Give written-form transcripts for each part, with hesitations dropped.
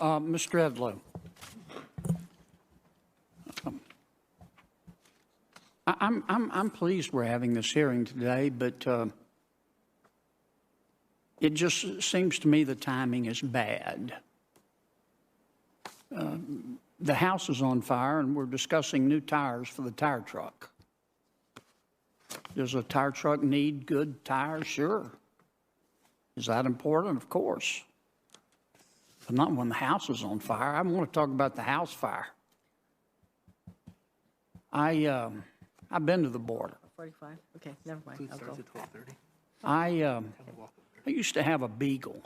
Mr. Edlow, I'm pleased we're having this hearing today, but it just seems to me the timing is bad. The house is on fire, and we're discussing new tires for the tire truck. Does a tire truck need good tires? Sure. Is that important? Of course. But not when the house is on fire. I want to talk about the house fire. I've been to the border. 45? Okay, never mind. I'll go. I used to have a beagle.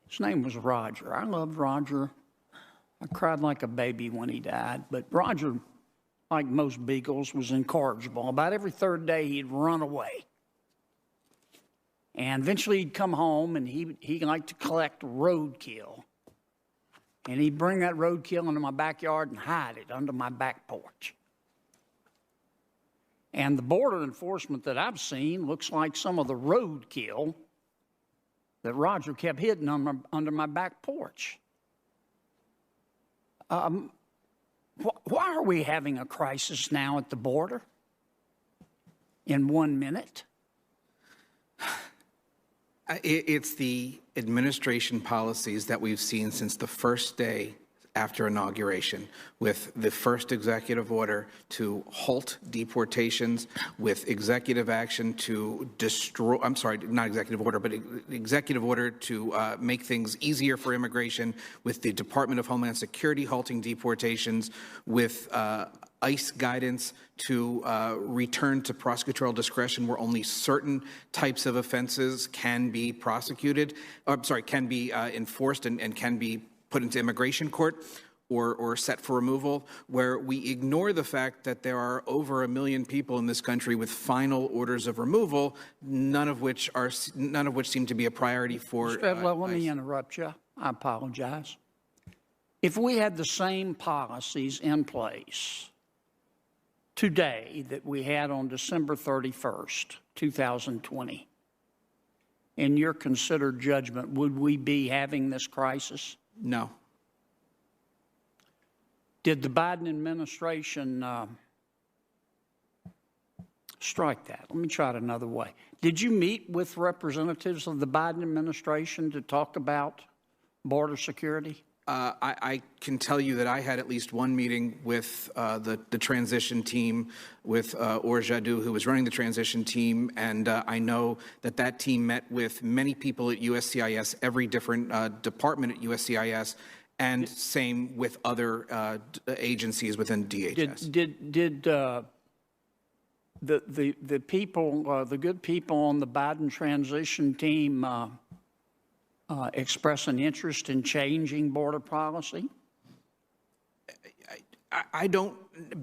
His name was Roger. I loved Roger. I cried like a baby when he died. But Roger, like most beagles, was incorrigible. About every third day, he'd run away. And eventually he'd come home, and he liked to collect roadkill. And he'd bring that roadkill into my backyard and hide it under my back porch. And the border enforcement that I've seen looks like some of the roadkill that Roger kept hidden under my back porch. Why are we having a crisis now at the border in 1 minute? It's the administration policies that we've seen since the first day after inauguration, with the first executive order to halt deportations, with executive action to destroy, I'm sorry, not executive order, but executive order to make things easier for immigration, with the Department of Homeland Security halting deportations, with ICE guidance to return to prosecutorial discretion where only certain types of offenses can be prosecuted, can be enforced and can be put into immigration court or set for removal, where we ignore the fact that there are over 1 million people in this country with final orders of removal, none of which seem to be a priority for. Mr. Edlow, let me interrupt you. I apologize. If we had the same policies in place today that we had on December 31st, 2020, in your considered judgment, would we be having this crisis? No. Did the Biden administration strike that? Let me try it another way. Did you meet with representatives of the Biden administration to talk about border security? I can tell you that I had at least one meeting with the transition team, with Or Jadou, who was running the transition team, and I know that team met with many people at USCIS, every different department at USCIS, and same with other agencies within DHS. Did the people, the good people on the Biden transition team express an interest in changing border policy? I don't,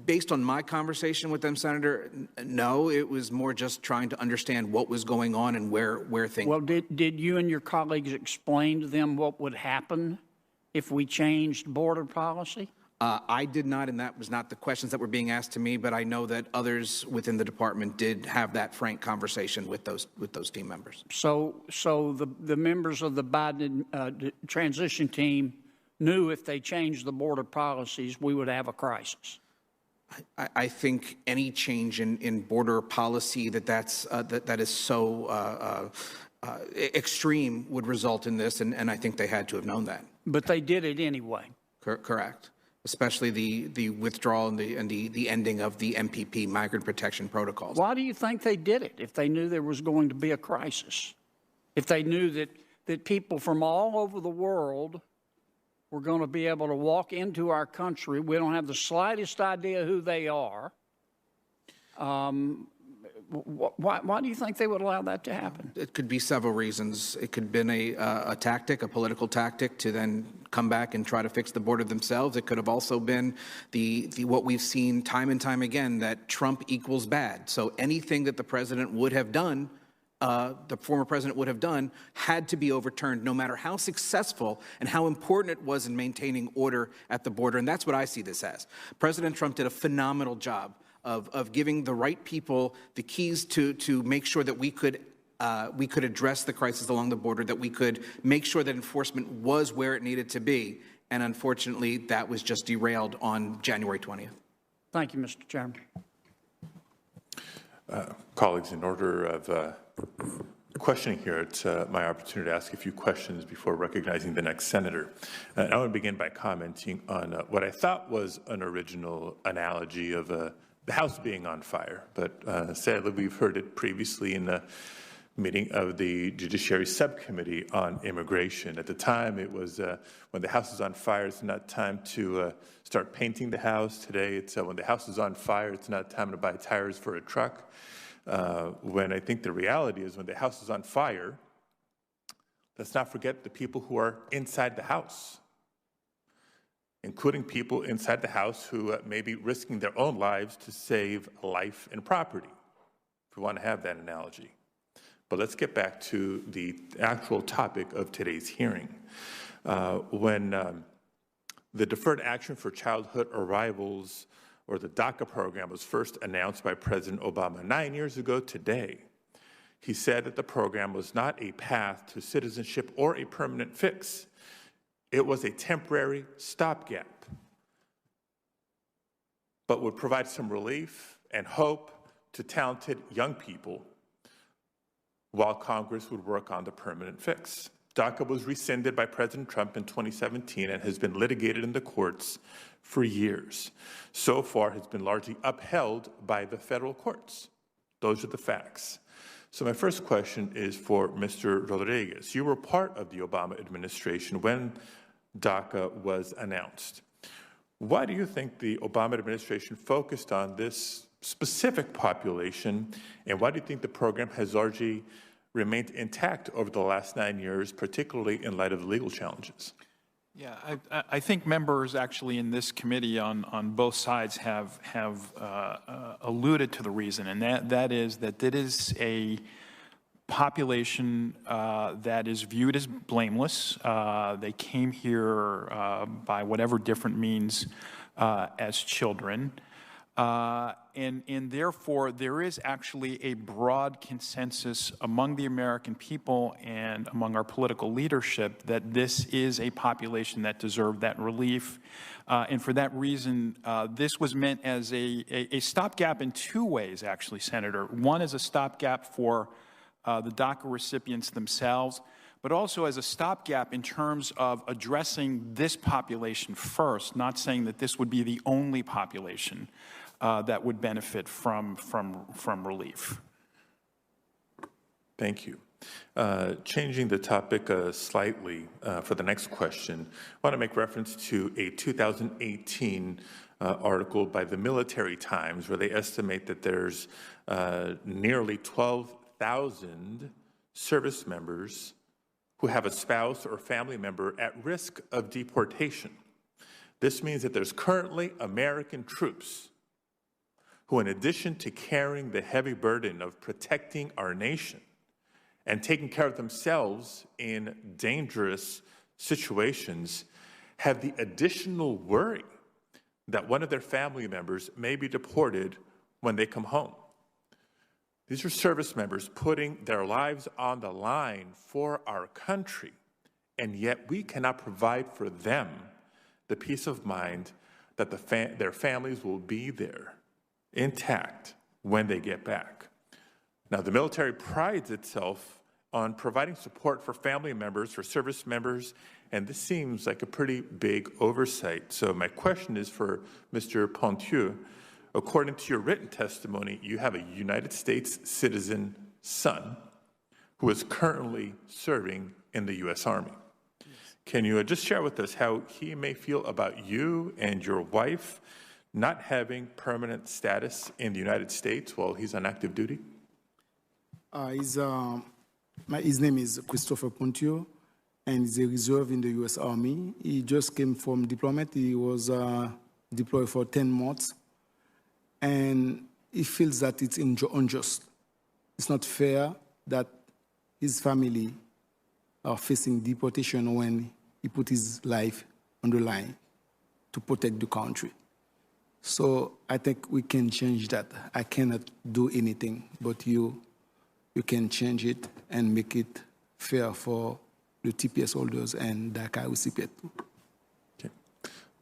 based on my conversation with them, Senator, no. It was more just trying to understand what was going on and where things. Well, did you and your colleagues explain to them what would happen if we changed border policy? I did not, and that was not the questions that were being asked to me, but I know that others within the department did have that frank conversation with those team members. So the members of the Biden transition team knew if they changed the border policies, we would have a crisis. I think any change in border policy that is so extreme would result in this, and I think they had to have known that. But they did it anyway. Correct. Especially the withdrawal and the ending of the MPP, migrant protection protocols. Why do you think they did it if they knew there was going to be a crisis? If they knew that people from all over the world were going to be able to walk into our country, we don't have the slightest idea who they are. Why do you think they would allow that to happen? It could be several reasons. It could have been a tactic, a political tactic, to then come back and try to fix the border themselves. It could have also been what we've seen time and time again, that Trump equals bad. So anything that the president would have done, the former president would have done, had to be overturned, no matter how successful and how important it was in maintaining order at the border. And that's what I see this as. President Trump did a phenomenal job of giving the right people the keys to make sure that we could address the crisis along the border, that we could make sure that enforcement was where it needed to be. And unfortunately, that was just derailed on January 20th. Thank you, Mr. Chairman. Colleagues, in order of questioning here, it's my opportunity to ask a few questions before recognizing the next senator. And I want to begin by commenting on what I thought was an original analogy of the House being on fire. But sadly, we've heard it previously in the meeting of the Judiciary Subcommittee on Immigration. At the time, it was when the House is on fire, it's not time to start painting the house. Today, it's when the house is on fire, it's not time to buy tires for a truck. When I think the reality is when the house is on fire, let's not forget the people who are inside the house, including people inside the house who may be risking their own lives to save life and property, if we want to have that analogy. But let's get back to the actual topic of today's hearing. When the Deferred Action for Childhood Arrivals, or the DACA program, was first announced by President Obama 9 years ago today, he said that the program was not a path to citizenship or a permanent fix. It was a temporary stopgap, but would provide some relief and hope to talented young people while Congress would work on the permanent fix. DACA was rescinded by President Trump in 2017 and has been litigated in the courts for years. So far, it's been largely upheld by the federal courts. Those are the facts. So my first question is for Mr. Rodriguez. You were part of the Obama administration when DACA was announced. Why do you think the Obama administration focused on this specific population, and why do you think the program has largely remained intact over the last 9 years, particularly in light of the legal challenges? Yeah, I think members actually in this committee on both sides have alluded to the reason, and that is that it is a population that is viewed as blameless. They came here by whatever different means as children. And therefore, there is actually a broad consensus among the American people and among our political leadership that this is a population that deserved that relief. And for that reason, this was meant as a stopgap in two ways, actually, Senator. One is a stopgap for the DACA recipients themselves, but also as a stopgap in terms of addressing this population first, not saying that this would be the only population that would benefit from relief. Thank you. Changing the topic slightly for the next question, I want to make reference to a 2018 article by the Military Times where they estimate that there's nearly 12,000 service members who have a spouse or family member at risk of deportation. This means that there's currently American troops who, in addition to carrying the heavy burden of protecting our nation and taking care of themselves in dangerous situations, have the additional worry that one of their family members may be deported when they come home. These are service members putting their lives on the line for our country, and yet we cannot provide for them the peace of mind that their families will be there intact when they get back. Now, the military prides itself on providing support for family members, for service members, and this seems like a pretty big oversight. So my question is for Mr. Pontieux. According to your written testimony, you have a United States citizen son who is currently serving in the U.S. Army. Yes. Can you just share with us how he may feel about you and your wife not having permanent status in the United States while he's on active duty? His name is Christopher Pontieux, and he's a reserve in the U.S. Army. He just came from deployment. He was deployed for 10 months, and he feels that it's unjust. It's not fair that his family are facing deportation when he put his life on the line to protect the country. So I think we can change that. I cannot do anything, but you you can change it and make it fair for the TPS holders and DACA recipients too. Okay.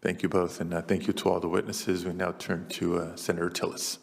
Thank you both, and thank you to all the witnesses. We now turn to Senator Tillis.